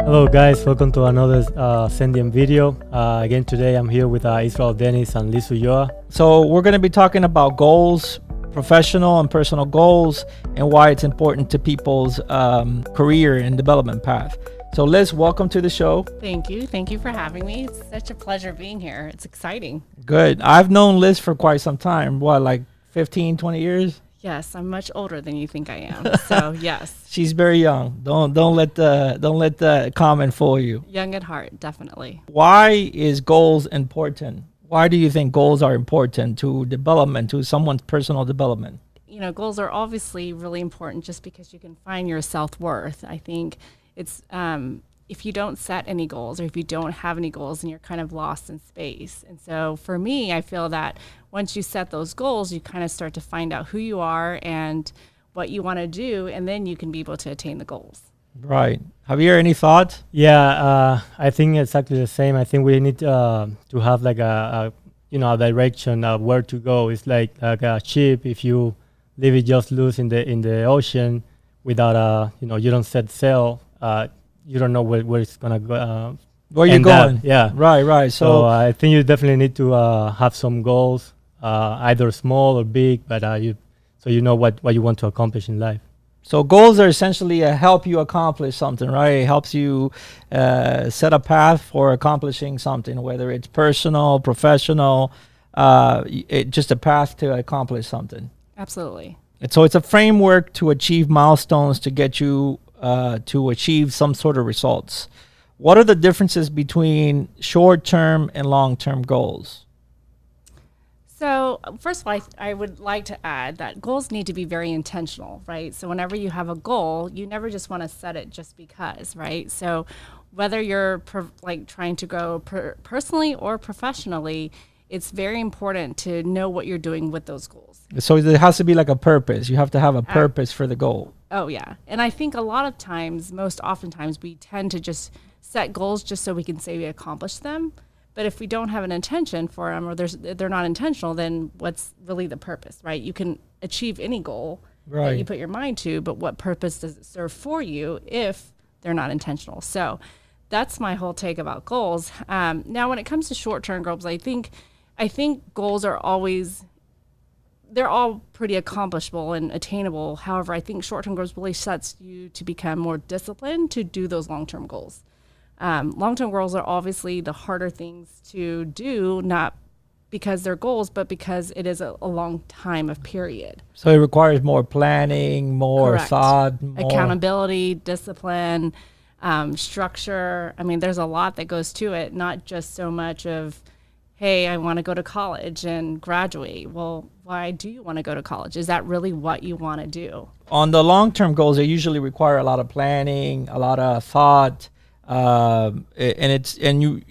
Hello guys, welcome to another Sendium video. Again today I'm here with Israel Dennis and Liz Ulloa. So we're going to be talking about goals, professional and personal goals, and why it's important to people's career and development path. So Liz, welcome to the show. Thank you. Thank you for having me. It's such a pleasure being here. It's exciting. Good. I've known Liz for quite some time. What, like 15, 20 years? Yes, I'm much older than you think I am. So yes. She's very young. Don't let the comment fool you. Young at heart, definitely. Why is goals important? Why do you think goals are important to development, to someone's personal development? You know, goals are obviously really important just because you can find your self-worth. I think it's if you don't set any goals or if you don't have any goals, then you're kind of lost in space. And so for me, I feel that once you set those goals, you kind of start to find out who you are and what you want to do, and then you can be able to attain the goals. Right. Javier, any thoughts? Yeah, I think exactly the same. I think we need to have like a direction of where to go. It's like a ship. If you leave it just loose in the ocean without you don't set sail, you don't know where it's gonna go. Where you're going? Yeah. Right. So I think you definitely need to have some goals, either small or big, but so you know what you want to accomplish in life. So goals are essentially help you accomplish something, right? It helps you set a path for accomplishing something, whether it's personal, professional, just a path to accomplish something. Absolutely. And so it's a framework to achieve milestones to get you to achieve some sort of results. What are the differences between short-term and long-term goals? So first of all, I would like to add that goals need to be very intentional, right? So whenever you have a goal, you never just want to set it just because, right? So whether you're trying to grow personally or professionally, it's very important to know what you're doing with those goals. So there has to be like a purpose. You have to have a purpose for the goal. Oh, yeah. And I think a lot of times, most oftentimes, we tend to just set goals just so we can say we accomplished them. But if we don't have an intention for them or they're not intentional, then what's really the purpose, right? You can achieve any goal that you put your mind to, but what purpose does it serve for you if they're not intentional? So that's my whole take about goals. Now, when it comes to short-term goals, I think goals are they're all pretty accomplishable and attainable. However, I think short-term goals really sets you to become more disciplined to do those long-term goals. Long-term goals are obviously the harder things to do, not because they're goals, but because it is a long time of period. So it requires more planning, more thought, accountability, discipline, structure. I mean, there's a lot that goes to it, not just so much of, hey, I want to go to college and graduate. Well, why do you want to go to college? Is that really what you want to do? On the long-term goals, they usually require a lot of planning, a lot of thought, and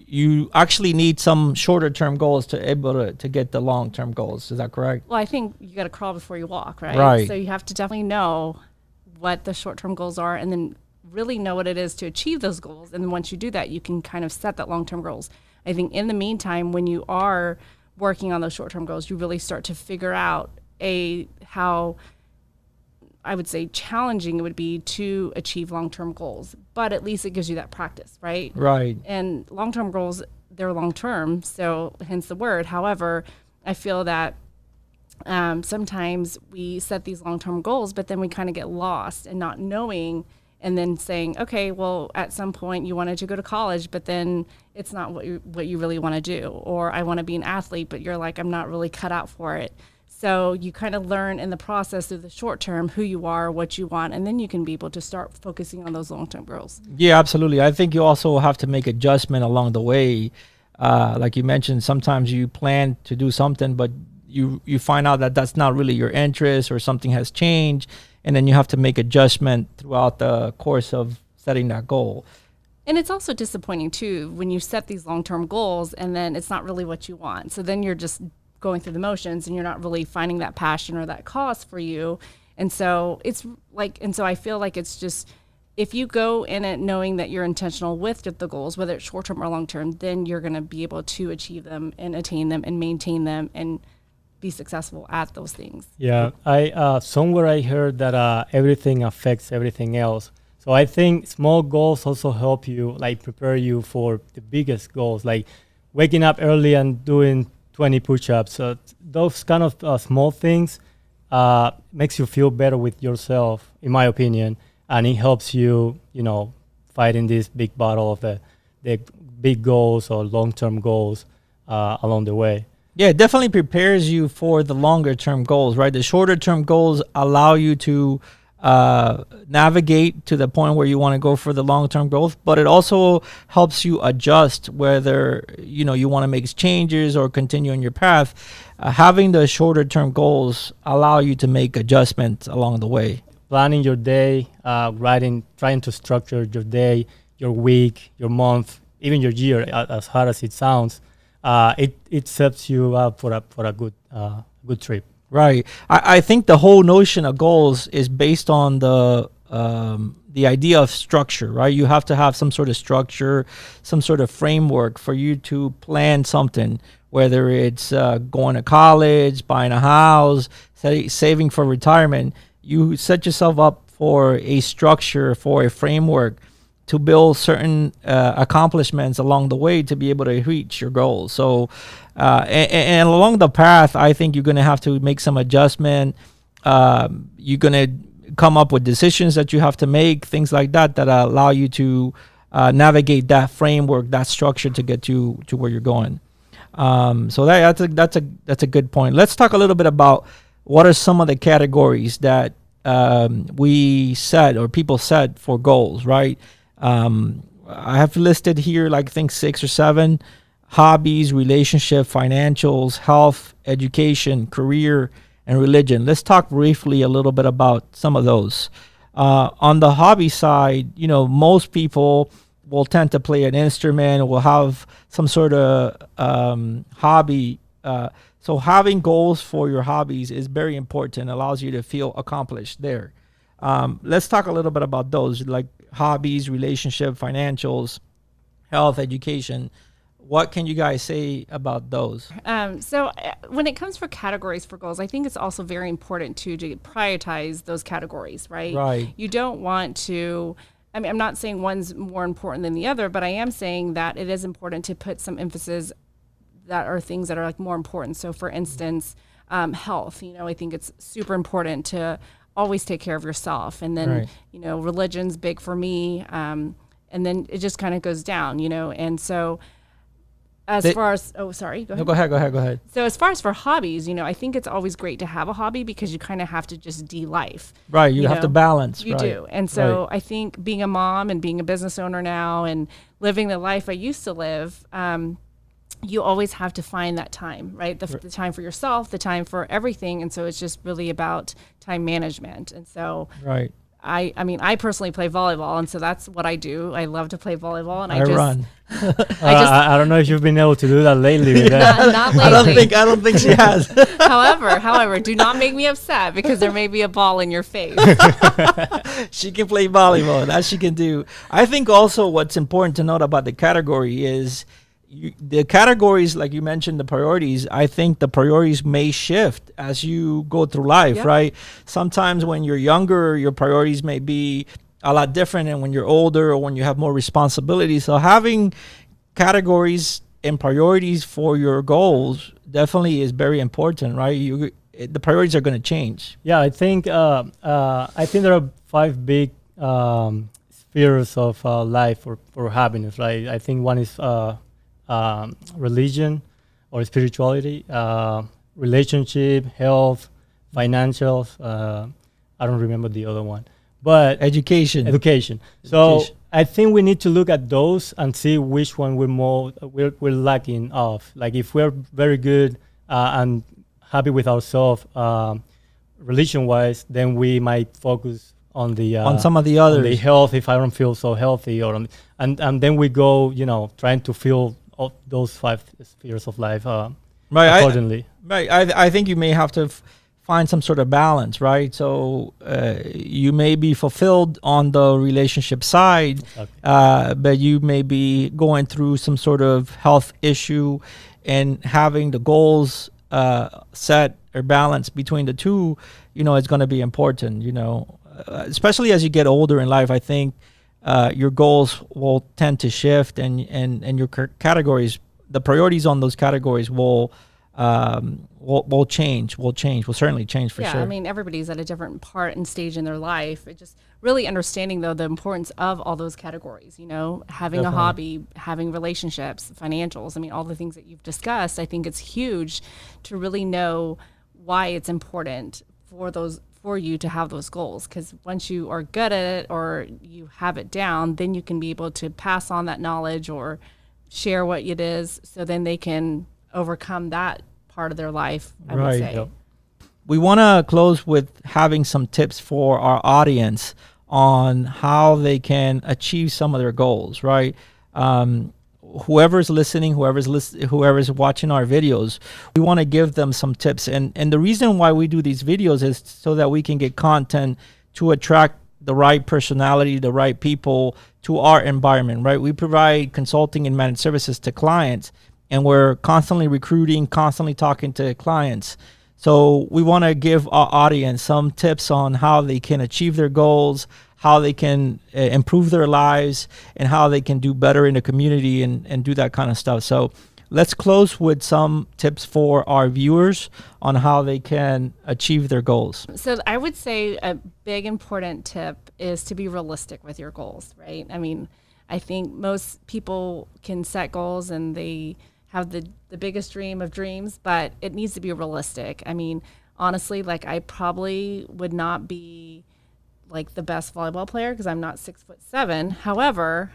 you actually need some shorter-term goals to able to get the long-term goals. Is that correct? Well, I think you got to crawl before you walk, right? Right. So you have to definitely know what the short-term goals are, and then really know what it is to achieve those goals. And then once you do that, you can kind of set that long-term goals. I think in the meantime, when you are working on those short-term goals, you really start to figure out how, I would say, challenging it would be to achieve long-term goals. But at least it gives you that practice, right? Right. And long-term goals, they're long-term, so hence the word. However, I feel that sometimes we set these long-term goals, but then we kind of get lost and not knowing, and then saying, okay, well, at some point you wanted to go to college, but then it's not what you really want to do. Or I want to be an athlete, but you're like, I'm not really cut out for it. So you kind of learn in the process of the short term who you are, what you want, and then you can be able to start focusing on those long-term goals. Yeah, absolutely. I think you also have to make adjustment along the way. Like you mentioned, sometimes you plan to do something, but you find out that that's not really your interest or something has changed. And then you have to make adjustment throughout the course of setting that goal. And it's also disappointing too when you set these long-term goals and then it's not really what you want. So then you're just going through the motions and you're not really finding that passion or that cause for you. And so I feel like it's just, if you go in it knowing that you're intentional with the goals, whether it's short-term or long-term, then you're going to be able to achieve them and attain them and maintain them and be successful at those things. Yeah, I somewhere I heard that everything affects everything else. So I think small goals also help you, like prepare you for the biggest goals, like waking up early and doing 20 push-ups. So those kind of small things makes you feel better with yourself, in my opinion, and it helps you, fighting this big battle of the big goals or long-term goals along the way. Yeah, it definitely prepares you for the longer term goals, right? The shorter term goals allow you to navigate to the point where you want to go for the long term growth, but it also helps you adjust whether you want to make having or continue on your path. Having the shorter term goals allow you to make adjustments along the way. Planning your day, trying to structure your day, your week, your month, even your year, as hard as it sounds. It sets you up for a good trip. Right. I think the whole notion of goals is based on the idea of structure, right? You have to have some sort of structure, some sort of framework for you to plan something, whether it's going to college, buying a house, saving for retirement. You set yourself up for a structure, for a framework to build certain accomplishments along the way to be able to reach your goals. So, and along the path, I think you're going to have to make some adjustment. You're going to come up with decisions that you have to make, things like that allow you to navigate that framework, that structure to get you to where you're going. So that's a good point. Let's talk a little bit about what are some of the categories that we set or people set for goals, right? I have listed here, I think 6 or 7: hobbies, relationship, financials, health, education, career, and religion. Let's talk briefly a little bit about some of those. On the hobby side, most people will tend to play an instrument, will have some sort of hobby. So having goals for your hobbies is very important. It allows you to feel accomplished there. Let's talk a little bit about those, like hobbies, relationship, financials, health, education. What can you guys say about those? So when it comes for categories for goals, I think it's also very important to prioritize those categories, right? Right. You don't want to, I'm not saying one's more important than the other, but I am saying that it is important to put some emphasis that are things that are more important. So for instance, health, I think it's super important to always take care of yourself. And then, right. Religion's big for me. And then it just kind of goes down, and so far as, sorry, go ahead. No, go ahead. So as far as for hobbies, I think it's always great to have a hobby because you kind of have to just de-life. Right, you have to balance. You do. And so I think being a mom and being a business owner now and living the life I used to live, you always have to find that time, right? The time for yourself, the time for everything. And so it's just really about time management. And so right. I personally play volleyball, and so that's what I do. I love to play volleyball, and I run. I don't know if you've been able to do that lately. Not lately. I don't think she has. However, do not make me upset because there may be a ball in your face. She can play volleyball. That she can do. I think also what's important to note about the category is the categories, like you mentioned, the priorities. I think the priorities may shift as you go through life, yep. Right? Sometimes when you're younger, your priorities may be a lot different than when you're older or when you have more responsibilities. So having categories and priorities for your goals definitely is very important, right? The priorities are going to change. Yeah, I think there are 5 big spheres of life for happiness, right? I think one is religion or spirituality, relationship, health, financials. I don't remember the other one, but education. So I think we need to look at those and see which one we're lacking of. Like if we're very good and happy with ourselves, religion-wise, then we might focus on some of the others. On the health, if I don't feel so healthy, and then we go, trying to feel all those 5 spheres of life accordingly. I think you may have to find some sort of balance, right? So you may be fulfilled on the relationship side, exactly. But you may be going through some sort of health issue, and having the goals set or balance between the two, is going to be important. especially as you get older in life, I think your goals will tend to shift, and your categories, the priorities on those categories will change. Will certainly change for sure. I mean, everybody's at a different part and stage in their life. It just really understanding, though, the importance of all those categories, you know, having Definitely. a hobby, having relationships, financials. I mean, all the things that you've discussed, I think it's huge to really know why it's important for you to have those goals. Because once you are good at it or you have it down, then you can be able to pass on that knowledge or share what it is, so then they can overcome that part of their life, I would say. Yep. We want to close with having some tips for our audience on how they can achieve some of their goals, right? Whoever's listening, whoever's watching our videos, we want to give them some tips. And the reason why we do these videos is so that we can get content to attract the right personality, the right people to our environment, right? We provide consulting and managed services to clients, and we're constantly recruiting, constantly talking to clients. So we want to give our audience some tips on how they can achieve their goals, how they can improve their lives, and how they can do better in the community and do that kind of stuff. So let's close with some tips for our viewers on how they can achieve their goals. So I would say a big important tip is to be realistic with your goals, right? I mean, I think most people can set goals and they have the biggest dream of dreams, but it needs to be realistic. I mean, honestly, like I probably would not be like the best volleyball player because I'm not 6'7". However,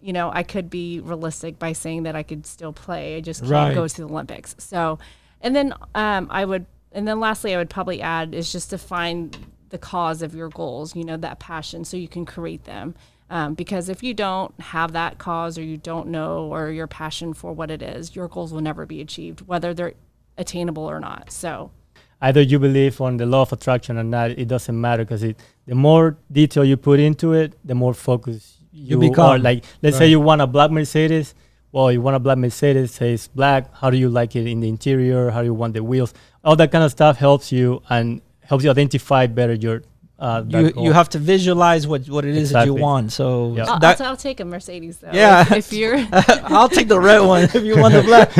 you know, I could be realistic by saying that I could still play. I just can't go to the Olympics. So, and then lastly, I would probably add is just to find the cause of your goals, you know, that passion, so you can create them. Because if you don't have that cause, or you don't know, or your passion for what it is, your goals will never be achieved, whether they're attainable or not. So Either you believe on the law of attraction or not, it doesn't matter, because the more detail you put into it, the more focused you become. are. Like, let's say you want a black Mercedes. Well, you want a black Mercedes, says black. How do you like it in the interior? How do you want the wheels? All that kind of stuff helps you identify better your you have to visualize what it is that you want. So I'll take a Mercedes though. Yeah, if you're I'll take the red one if you want the black.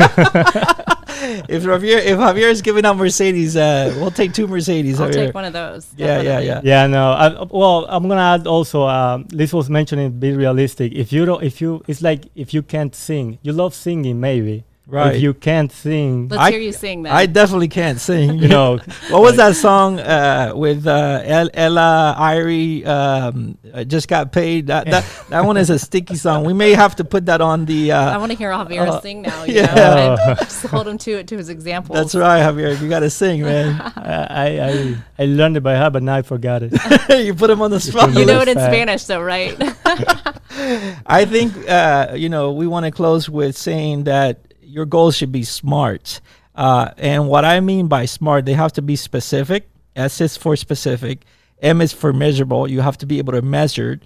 if Javier is giving out Mercedes, we'll take 2 Mercedes. I'll take one of those. Yeah. No. I'm gonna add also. Liz was mentioning be realistic. It's like if you can't sing, you love singing maybe. Right. If you can't sing, let's hear you sing then. I definitely can't sing. You know, what was that song with Ella Irie? Just got paid. That one is a sticky song. We may have to put that on the. I want to hear Javier sing now. You yeah. know? Just hold him to his examples. That's right, Javier. You got to sing, man. I learned it by heart, but now I forgot it. You put him on the spot. You know it in Spanish, though, right? I think we want to close with saying that your goals should be SMART. And what I mean by SMART, they have to be specific. S is for specific. M is for measurable. You have to be able to measure.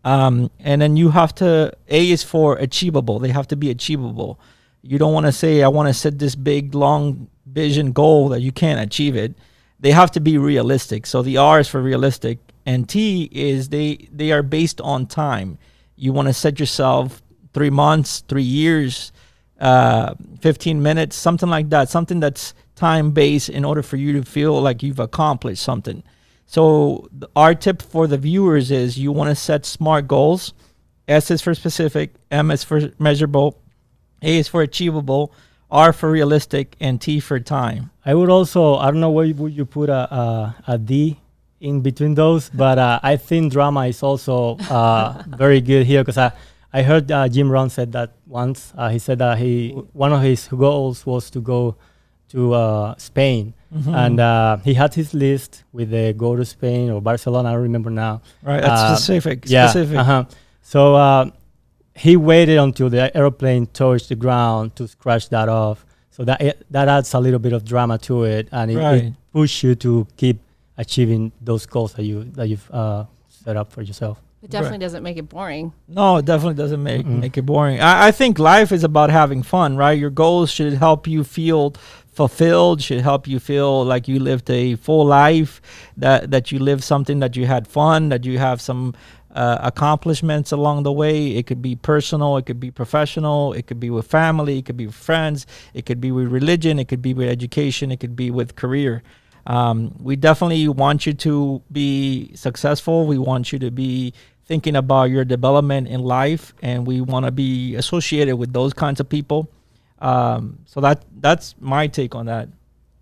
And then A is for achievable. They have to be achievable. You don't want to say, I want to set this big, long vision goal that you can't achieve it. They have to be realistic. So the R is for realistic. And T is they are based on time. You want to set yourself 3 months, 3 years, 15 minutes, something like that, something that's time-based in order for you to feel like you've accomplished something. So our tip for the viewers is you want to set SMART goals. S is for specific, M is for measurable, A is for achievable, R for realistic, and T for time. I would also, I don't know where would you put a D in between those, but I think drama is also very good here, because I heard Jim Rohn said that once. He said that one of his goals was to go to Spain, and he had his list with the go to Spain or Barcelona. I don't remember now. Right, that's specific. Yeah. Specific. So he waited until the airplane touched the ground to scratch that off. So that adds a little bit of drama to it, and it pushes you to keep achieving those goals that you've set up for yourself. It definitely doesn't make it boring. No, it definitely doesn't make it boring. I think life is about having fun, right? Your goals should help you feel fulfilled, should help you feel like you lived a full life, that you lived something, that you had fun, that you have some accomplishments along the way. It could be personal, it could be professional, it could be with family, it could be with friends, it could be with religion, it could be with education, it could be with career. We definitely want you to be successful. We want you to be thinking about your development in life, and we want to be associated with those kinds of people. So that's my take on that.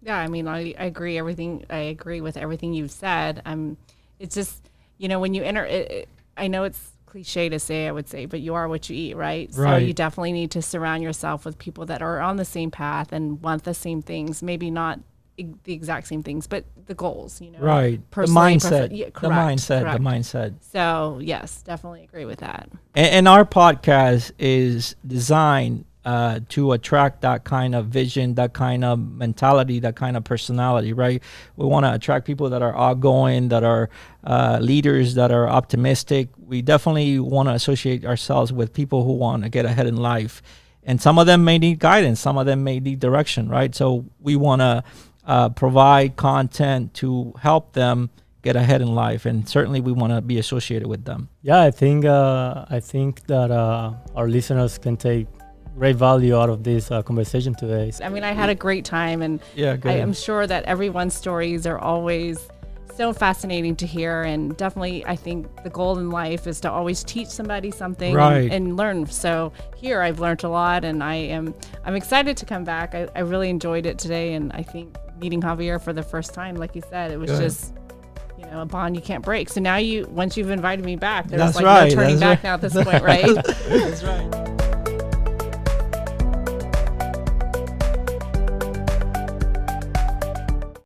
Yeah, I mean, I agree. I agree with everything you've said. It's just, when you enter, I know it's cliche to say, I would say, but you are what you eat, right? So you definitely need to surround yourself with people that are on the same path and want the same things. Maybe not the exact same things, but the goals, Right. The mindset. The mindset. So yes, definitely agree with that. And our podcast is designed to attract that kind of vision, that kind of mentality, that kind of personality, right? We want to attract people that are outgoing, that are leaders, that are optimistic. We definitely want to associate ourselves with people who want to get ahead in life. And some of them may need guidance. Some of them may need direction, right? So we want to provide content to help them get ahead in life, and certainly we want to be associated with them. Yeah, I think that our listeners can take great value out of this conversation today. I mean, I had a great time, and good. I am sure that everyone's stories are always so fascinating to hear, and definitely I think the goal in life is to always teach somebody something and learn. So here I've learned a lot, and I'm excited to come back. I really enjoyed it today, and I think meeting Javier for the first time, like you said, it was just a bond you can't break. So now once you've invited me back, there's no turning back now at this point, right? That's right.